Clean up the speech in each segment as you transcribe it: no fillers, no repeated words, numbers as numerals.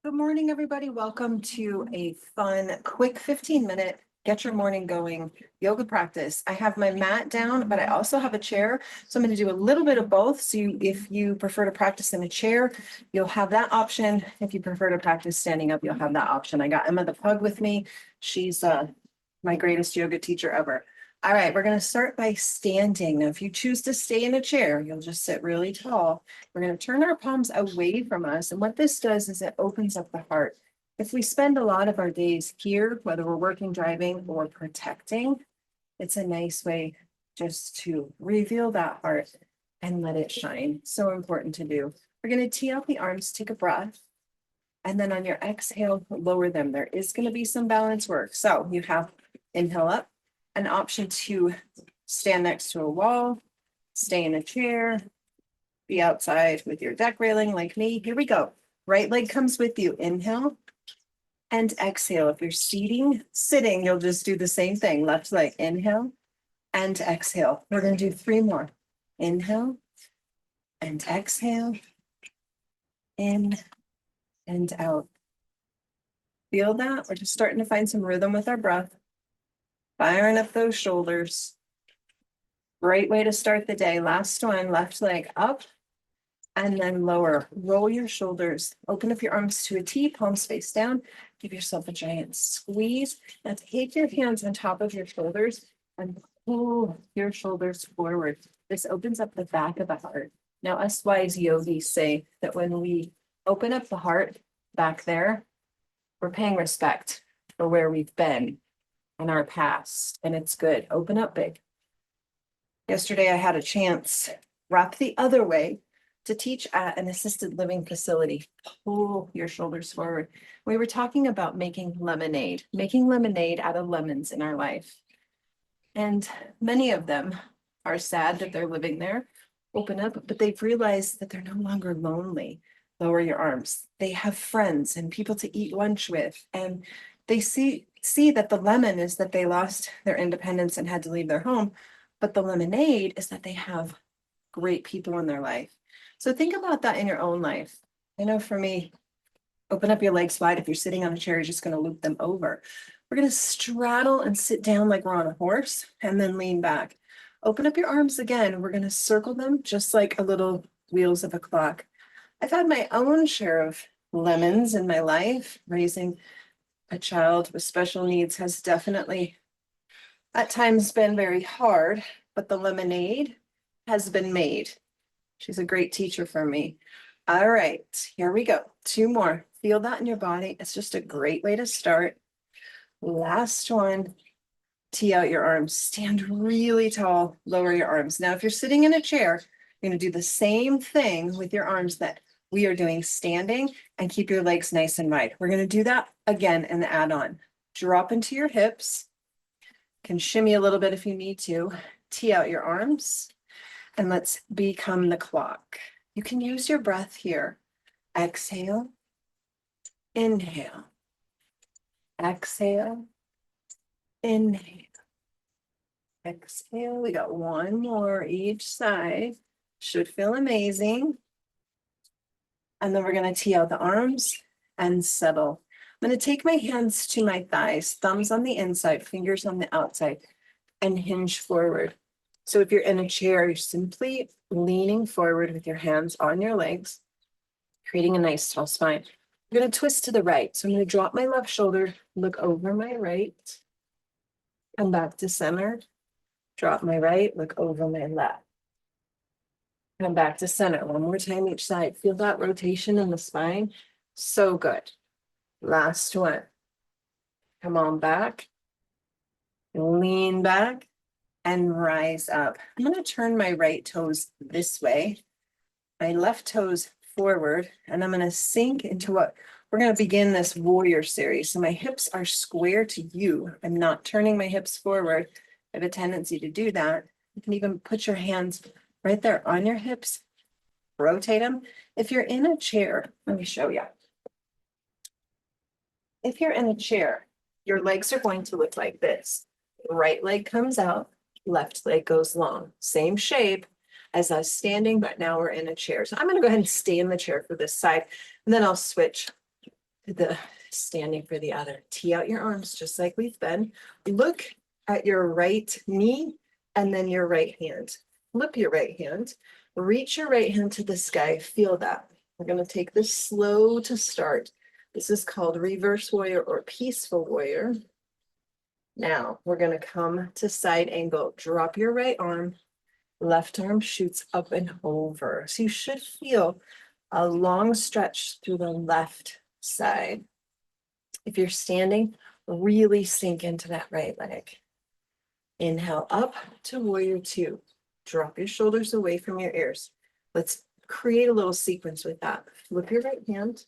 Good morning, everybody. Welcome to a fun, quick 15-minute get your morning going yoga practice. I have my mat down, but I also have a chair. So I'm going to do a little bit of both. So if you prefer to practice in a chair, you'll have that option. If you prefer to practice standing up, you'll have that option. I got Emma the pug with me. She's my greatest yoga teacher ever. All right, we're going to start by standing. Now, if you choose to stay in a chair, you'll just sit really tall. We're going to turn our palms away from us. And what this does is it opens up the heart. If we spend a lot of our days here, whether we're working, driving, or protecting, it's a nice way just to reveal that heart and let it shine. So important to do. We're going to tee out the arms, take a breath. And then on your exhale, lower them. There is going to be some balance work. So you have inhale up, an option to stand next to a wall, stay in a chair, be outside with your deck railing like me. Here we go. Right leg comes with you. Inhale and exhale. If you're sitting, you'll just do the same thing. Left leg, inhale and exhale. We're going to do 3 more. Inhale and exhale. In and out. Feel that? We're just starting to find some rhythm with our breath. Firing up those shoulders. Great way to start the day. Last one, left leg up and then lower. Roll your shoulders. Open up your arms to a T, palms face down. Give yourself a giant squeeze. Now take your hands on top of your shoulders and pull your shoulders forward. This opens up the back of the heart. Now, us wise yogis say that when we open up the heart back there, we're paying respect for where we've been in our past, and it's good. Open up big. Yesterday, I had a chance, wrap the other way, to teach at an assisted living facility. Pull your shoulders forward. We were talking about making lemonade out of lemons in our life. And many of them are sad that they're living there. Open up, but they've realized that they're no longer lonely. Lower your arms. They have friends and people to eat lunch with, and they see that the lemon is that they lost their independence and had to leave their home, but the lemonade is that they have great people in their life. So think about that in your own life. I know for me, open up your legs wide. If you're sitting on a chair, you're just going to loop them over. We're going to straddle and sit down like we're on a horse and then lean back. Open up your arms again. We're going to circle them just like a little wheels of a clock. I've had my own share of lemons in my life. Raising a child with special needs has definitely at times been very hard, but the lemonade has been made. She's a great teacher for me. All right, here we go. 2 more. Feel that in your body. It's just a great way to start. Last one. Tee out your arms. Stand really tall. Lower your arms. Now, if you're sitting in a chair, you're going to do the same thing with your arms that we are doing standing, and keep your legs nice and wide. We're going to do that again in the add-on. Drop into your hips. Can shimmy a little bit if you need to. Tee out your arms. And let's become the clock. You can use your breath here. Exhale. Inhale. Exhale. Inhale. Exhale. We got 1 more each side. Should feel amazing. And then we're going to tee out the arms and settle. I'm going to take my hands to my thighs, thumbs on the inside, fingers on the outside, and hinge forward. So if you're in a chair, you're simply leaning forward with your hands on your legs, creating a nice tall spine. I'm going to twist to the right. So I'm going to drop my left shoulder, look over my right, come back to center, drop my right, look over my left. Come back to center. 1 more time each side. Feel that rotation in the spine. So good. Last one. Come on back. Lean back and rise up. I'm going to turn my right toes this way. My left toes forward. And I'm going to sink into what we're going to begin this warrior series. So my hips are square to you. I'm not turning my hips forward. I have a tendency to do that. You can even put your hands right there on your hips, rotate them. If you're in a chair, let me show you. If you're in a chair, your legs are going to look like this. Right leg comes out, left leg goes long. Same shape as us standing, but now we're in a chair. So I'm going to go ahead and stay in the chair for this side, and then I'll switch the standing for the other. Tee out your arms just like we've been. Look at your right knee and then your right hand. Flip your right hand. Reach your right hand to the sky. Feel that. We're going to take this slow to start. This is called reverse warrior or peaceful warrior. Now we're going to come to side angle. Drop your right arm. Left arm shoots up and over. So you should feel a long stretch through the left side. If you're standing, really sink into that right leg. Inhale up to warrior two. Drop your shoulders away from your ears. Let's create a little sequence with that. Flip your right hand.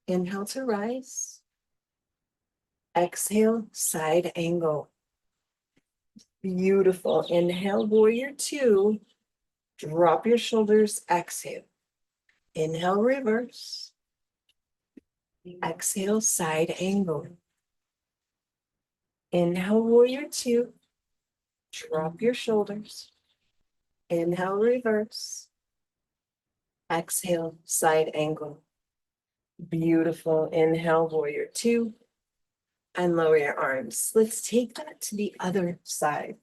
Inhale to rise. Exhale, side angle. Beautiful. Inhale, warrior two. Drop your shoulders, exhale. Inhale, reverse. Exhale, side angle. Inhale, warrior two. Drop your shoulders. Inhale, reverse. Exhale, side angle. Beautiful. Inhale, warrior two. And lower your arms. Let's take that to the other side.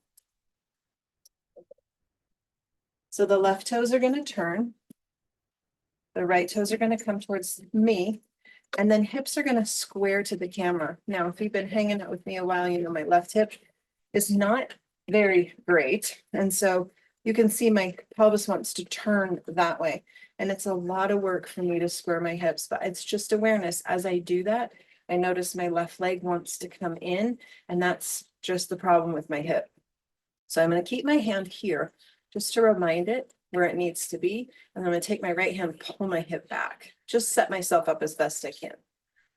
So the left toes are going to turn. The right toes are going to come towards me. And then hips are going to square to the camera. Now, if you've been hanging out with me a while, you know my left hip is not very great. And so you can see my pelvis wants to turn that way. And it's a lot of work for me to square my hips, but it's just awareness. As I do that, I notice my left leg wants to come in, and that's just the problem with my hip. So I'm going to keep my hand here just to remind it where it needs to be. And I'm going to take my right hand, pull my hip back, just set myself up as best I can.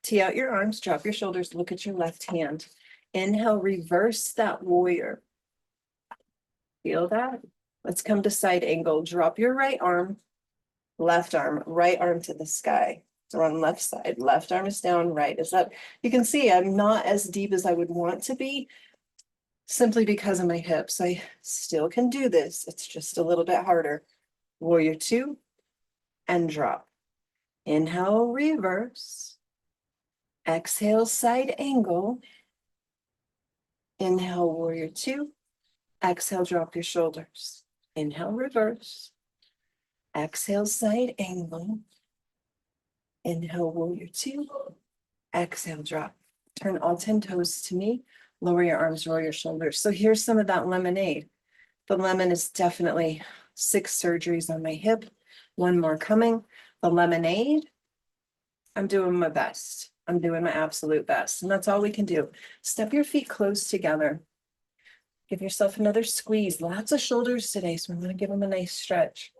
Tee out your arms, drop your shoulders, look at your left hand. Inhale, reverse that warrior. Feel that? Let's come to side angle. Drop your right arm, right arm to the sky. So on left side, left arm is down, right is up. You can see I'm not as deep as I would want to be simply because of my hips. I still can do this. It's just a little bit harder. Warrior two and drop. Inhale, reverse. Exhale, side angle. Inhale, warrior two. Exhale, drop your shoulders. Inhale, reverse. Exhale, side angle. Inhale, warrior two. Exhale, drop. Turn all 10 toes to me. Lower your arms, roll your shoulders. So here's some of that lemonade. The lemon is definitely 6 surgeries on my hip. 1 more coming. The lemonade, I'm doing my best. I'm doing my absolute best. And that's all we can do. Step your feet close together. Give yourself another squeeze. Lots of shoulders today, so I'm going to give them a nice stretch.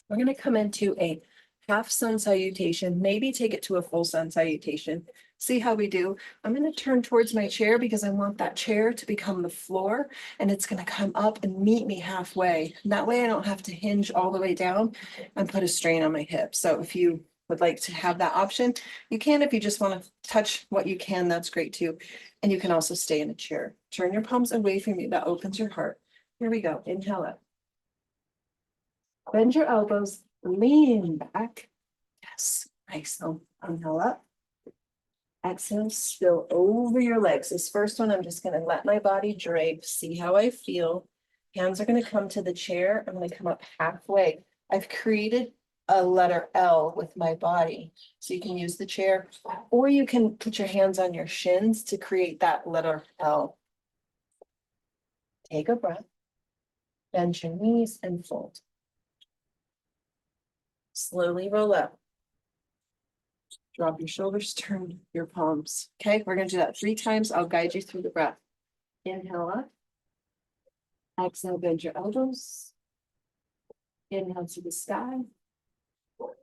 We're going to come into a half sun salutation, maybe take it to a full sun salutation. See how we do. I'm going to turn towards my chair because I want that chair to become the floor, and it's going to come up and meet me halfway. And that way I don't have to hinge all the way down and put a strain on my hip. So if you would like to have that option, you can. If you just want to touch what you can, that's great too. And you can also stay in a chair. Turn your palms away from you. That opens your heart. Here we go. Inhale up. Bend your elbows, lean back. Yes, nice. Inhale up. Exhale, spill over your legs. This first one, I'm just going to let my body drape, see how I feel. Hands are going to come to the chair. I'm going to come up halfway. I've created a letter L with my body. So you can use the chair, or you can put your hands on your shins to create that letter L. Take a breath. Bend your knees and fold. Slowly roll up. Drop your shoulders, turn your palms. Okay, we're going to do that 3 times. I'll guide you through the breath. Inhale up. Exhale, bend your elbows. Inhale to the sky.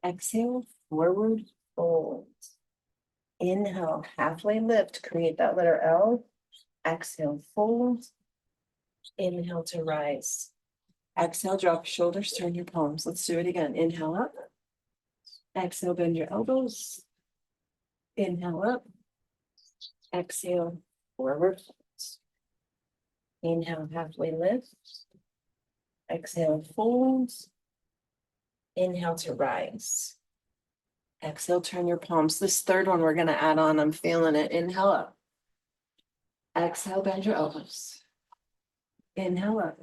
Exhale, forward fold. Inhale, halfway lift, create that letter L. Exhale, fold. Inhale to rise. Exhale, drop your shoulders, turn your palms. Let's do it again. Inhale up. Exhale, bend your elbows. Inhale up. Exhale, forward fold. Inhale, halfway lift. Exhale, fold. Inhale to rise. Exhale, turn your palms. This third one we're gonna add on. I'm feeling it. Inhale up. Exhale, bend your elbows. Inhale up.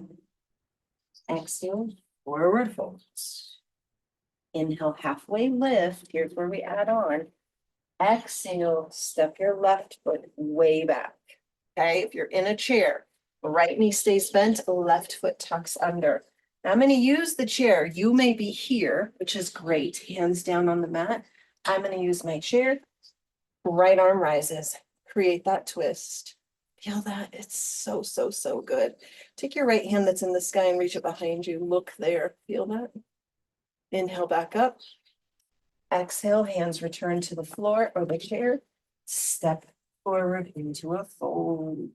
Exhale, forward folds. Inhale, halfway lift. Here's where we add on. Exhale, step your left foot way back. Okay, if you're in a chair, right knee stays bent, left foot tucks under. Now I'm going to use the chair. You may be here, which is great. Hands down on the mat. I'm going to use my chair. Right arm rises. Create that twist. Feel that? It's so, so, so good. Take your right hand that's in the sky and reach it behind you. Look there. Feel that? Inhale back up. Exhale, hands return to the floor or the chair. Step forward into a fold.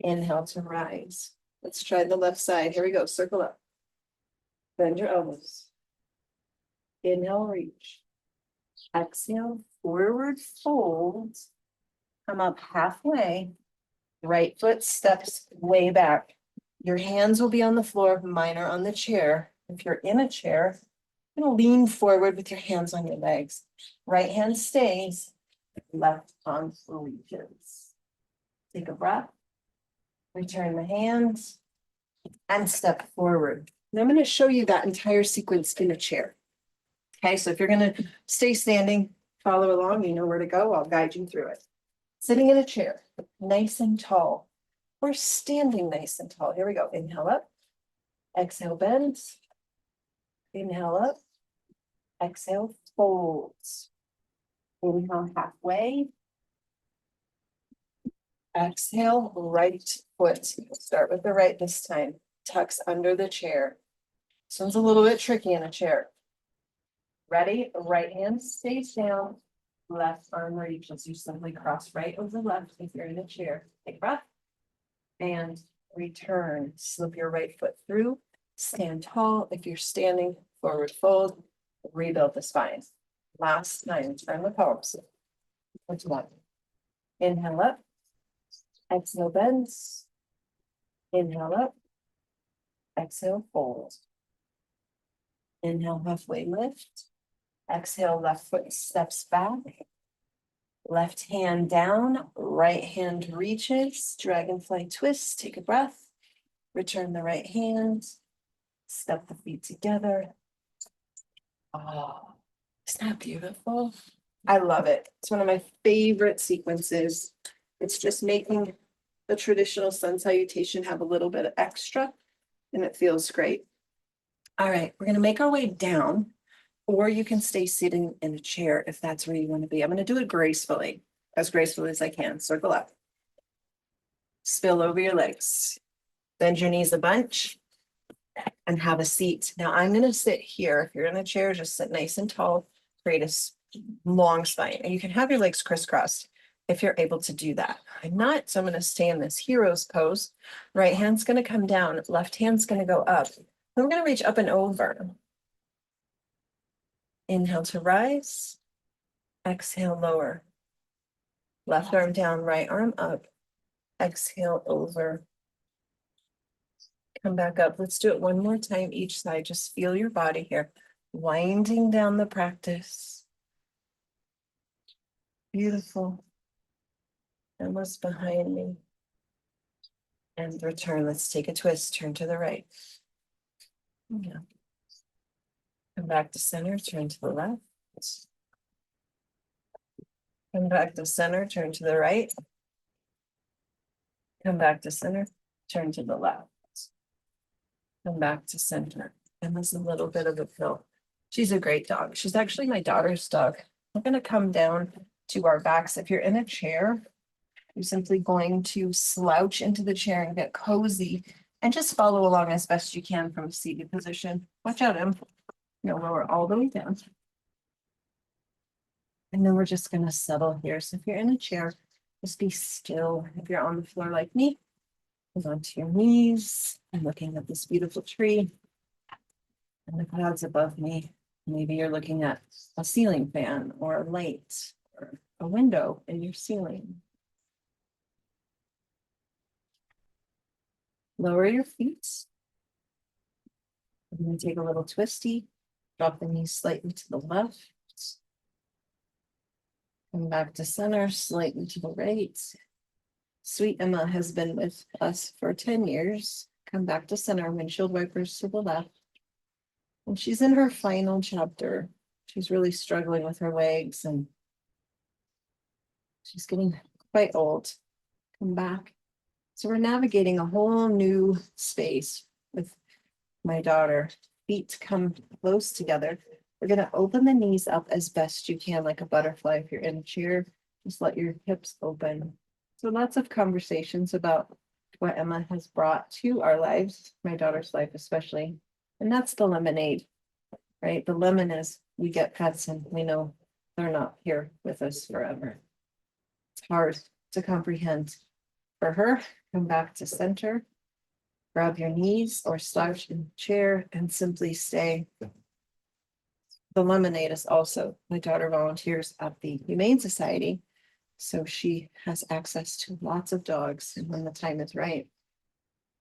Inhale to rise. Let's try the left side. Here we go. Circle up. Bend your elbows. Inhale, reach. Exhale, forward fold. Come up halfway. Right foot steps way back. Your hands will be on the floor, mine are on the chair. If you're in a chair, you're gonna lean forward with your hands on your legs. Right hand stays, left arm reaches. Take a breath. Return the hands and step forward. And I'm going to show you that entire sequence in a chair. Okay, so if you're going to stay standing, follow along, you know where to go. I'll guide you through it. Sitting in a chair, nice and tall. We're standing nice and tall. Here we go. Inhale up. Exhale, bends. Inhale up. Exhale, folds. Inhale, halfway. Exhale, right foot. Start with the right this time. Tucks under the chair. This one's a little bit tricky in a chair. Ready? Right hand stays down. Left arm reaches. You simply cross right over left if you're in a chair. Take a breath. And return. Slip your right foot through. Stand tall. If you're standing, forward fold. Rebuild the spine. Last time. Turn the palms. What's one? Inhale up. Exhale, bends. Inhale up. Exhale, fold. Inhale, halfway lift. Exhale, left foot steps back. Left hand down, right hand reaches. Dragonfly twist, take a breath. Return the right hand. Step the feet together. Oh, isn't that beautiful? I love it. It's one of my favorite sequences. It's just making the traditional sun salutation have a little bit of extra, and it feels great. All right, we're going to make our way down, or you can stay sitting in a chair if that's where you want to be. I'm going to do it gracefully as I can. Circle up. Spill over your legs. Bend your knees a bunch and have a seat. Now I'm going to sit here. If you're in a chair, just sit nice and tall. Create a long spine. And you can have your legs crisscrossed if you're able to do that. I'm not, so I'm going to stay in this hero's pose. Right hand's going to come down. Left hand's going to go up. Then we're going to reach up and over. Inhale to rise. Exhale, lower. Left arm down, right arm up. Exhale, over. Come back up. Let's do it one more time each side. Just feel your body here. Winding down the practice. Beautiful. And what's behind me? And return. Let's take a twist. Turn to the right. Yeah. Come back to center. Turn to the left. Come back to center. Turn to the right. Come back to center. Turn to the left. Come back to center. And there's a little bit of a pill. She's a great dog. She's actually my daughter's dog. We're going to come down to our backs. If you're in a chair, you're simply going to slouch into the chair and get cozy and just follow along as best you can from a seated position. Watch out, Em. You'll lower all the way down. And then we're just going to settle here. So if you're in a chair, just be still. If you're on the floor like me, hold on to your knees. I'm looking at this beautiful tree and the clouds above me. Maybe you're looking at a ceiling fan or a light or a window in your ceiling. Lower your feet. I'm going to take a little twisty. Drop the knees slightly to the left. Come back to center, slightly to the right. Sweet Emma has been with us for 10 years. Come back to center, windshield wipers to the left. And she's in her final chapter. She's really struggling with her legs and she's getting quite old. Come back. So we're navigating a whole new space with my daughter. Feet come close together. We're going to open the knees up as best you can, like a butterfly. If you're in a chair, just let your hips open. So lots of conversations about what Emma has brought to our lives, my daughter's life especially. And that's the lemonade, right? The lemon is we get pets and we know they're not here with us forever. It's hard to comprehend. For her, come back to center, grab your knees or slouch in the chair and simply stay. The lemonade is also, my daughter volunteers at the Humane Society, so she has access to lots of dogs. And when the time is right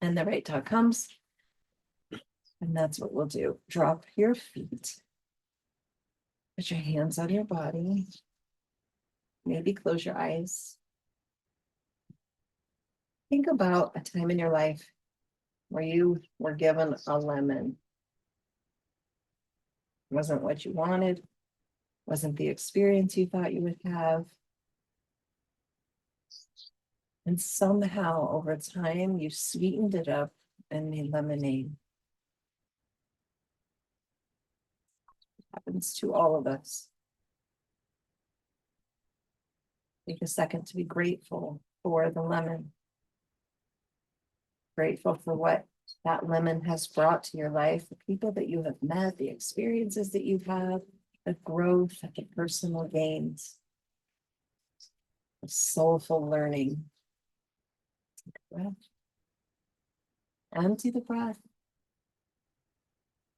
and the right dog comes, and that's what we'll do. Drop your feet. Put your hands on your body. Maybe close your eyes. Think about a time in your life where you were given a lemon. It wasn't what you wanted, wasn't the experience you thought you would have. And somehow over time, you sweetened it up and made lemonade. It happens to all of us. Take a second to be grateful for the lemon. Grateful for what that lemon has brought to your life, the people that you have met, the experiences that you've had, the growth, the personal gains, the soulful learning. Take a breath. Empty the breath.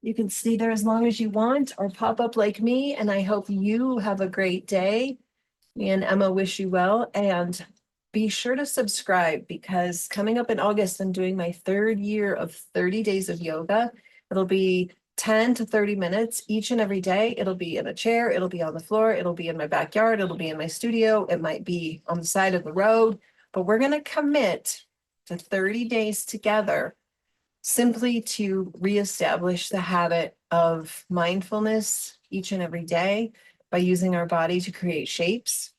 You can stay there as long as you want or pop up like me, and I hope you have a great day. Me and Emma wish you well, and be sure to subscribe because coming up in August, I'm doing my 3rd year of 30 days of yoga. It'll be 10 to 30 minutes each and every day. It'll be in a chair, it'll be on the floor, it'll be in my backyard, it'll be in my studio, it might be on the side of the road, but we're going to commit to 30 days together simply to reestablish the habit of mindfulness each and every day by using our body to create shapes.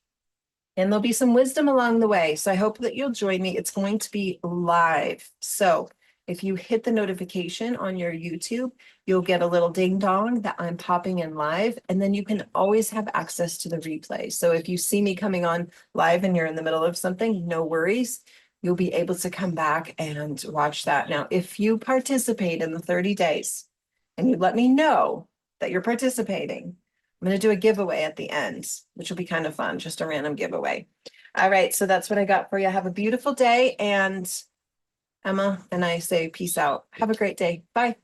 And there'll be some wisdom along the way. So I hope that you'll join me. It's going to be live. So if you hit the notification on your YouTube, you'll get a little ding dong that I'm popping in live. And then you can always have access to the replay. So if you see me coming on live and you're in the middle of something, no worries. You'll be able to come back and watch that. Now, if you participate in the 30 days and you let me know that you're participating, I'm going to do a giveaway at the end, which will be kind of fun, just a random giveaway. All right, so that's what I got for you. Have a beautiful day. And Emma and I say peace out. Have a great day. Bye.